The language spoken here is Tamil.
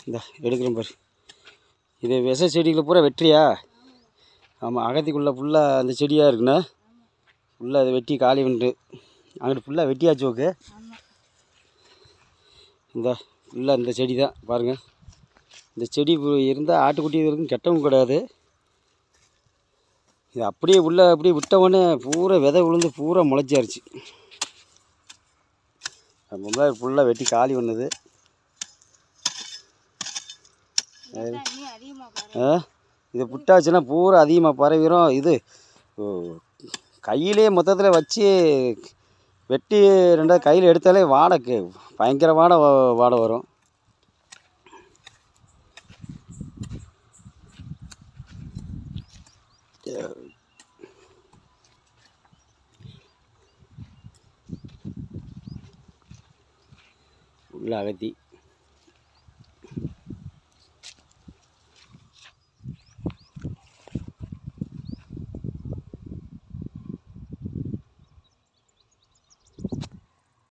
இந்த எடுக்கிறேன் பாரு. இது விச செடிகளை பூரா வெட்டுறியா? ஆமாம், அகத்திக்குள்ளே ஃபுல்லாக அந்த செடியாக இருக்குண்ணா. ஃபுல்லாக அதை வெட்டி காலி பண்ணிட்டு அங்கிட்டு ஃபுல்லாக வெட்டியாச்சு. ஓகே, இந்த ஃபுல்லாக இந்த செடி தான் பாருங்கள். இந்த செடி இருந்தால் ஆட்டுக்குட்டி இருக்கும், கெட்டவும் கூடாது. இது அப்படியே உள்ளே அப்படியே விட்டவுடனே பூரா விதை விழுந்து பூரா முளைச்சாருச்சு. முன்னாடி ஃபுல்லாக வெட்டி காலி பண்ணுது. இது புட்டாச்சுன்னா பூரா அதிகமாக பரவிடும். இது கையிலே மொத்தத்தில் வச்சு வெட்டி ரெண்டாவது கையில் எடுத்தாலே வாடை பயங்கர வாடை வரும். உள்ள அகத்தி